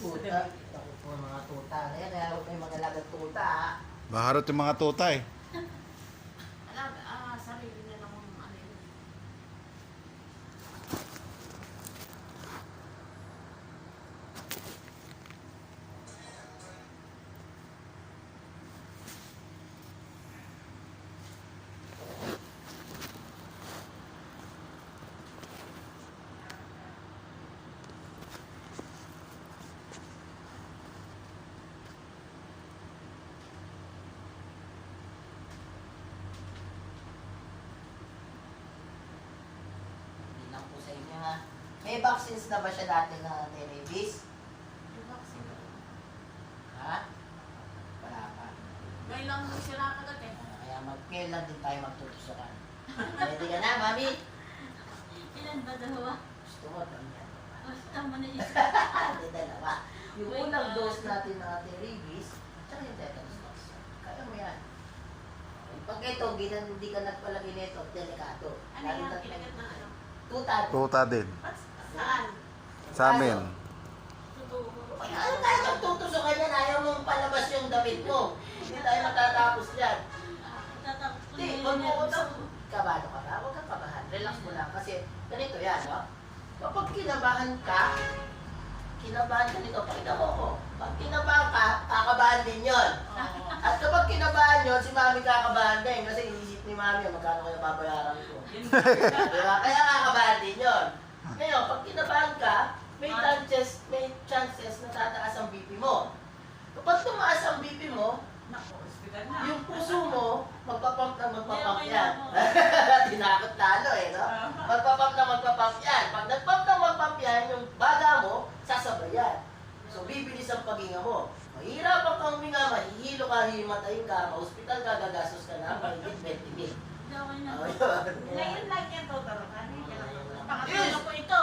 Tuta. Ako po mga tuta. Kaya huwag may mga lagat tuta ha. Baharot yung mga tuta eh. Sarili na lang ang ano yun. Hindi lang po sa inyo ha. May vaccines na ba siya dati na rabies? Yung vaccine. Ha? Wala pa. Ngayon lang mo sila kagat eh. Kaya mag-mail lang din tayo magtutusukan. Ready ka na, mami? Ilan ba dalawa? Gusto mo, ganyan. Tama na isa. Hindi, dalawa. Yung Oh my unang God. dose natin ng ating rabies, tsaka yung tetanus vaccine. Kaya mo yan. Pag ito, hindi ka nagpalagay nito, delikado. Ano Lalo yan? na- Ilagat na ano? Tutad. Tuta din. Saan? Sa amin. Totoo. Ano tayo magtutusukan yan? Ayaw mong palabas yung damit mo. Hindi tayo matatapos yan. Tatapos ko Hindi, na huwag yun. mo kabado ka ba? Huwag kang kabahan. Relax mo lang. Kasi ganito yan, no? Kapag kinabahan ka nito, pakita mo ko. Pag kinabahan ka, kakabahan din yun. At kapag kinabahan yun, si mami kakabahan din. Kasi inisip ni mami, magkano kaya babayaran ko. Diba? Kaya kakabahan din yun. Ngayon, pag kinabahan ka, may chances na tataas ang BP mo. Kapag tumaas ang BP mo, Naku, hospital na. yung puso mo, magpapump na magpapump Meron yan. Tinakot talo eh, no? Magpapump na magpapump yan. Pag nagpump na magpapump yan, yung baga mo, sasabay yan. So, bibilis ang paghinga mo. Mahirapan kang huminga, mahihilo ka, himatayin ka, ma-hospital ka, gagastos ka na, mahigit 20 mil. Daway na. Oh, yun. Ngayon lang yan to, Taro. Ano yung Yes. pangatlo ko ito.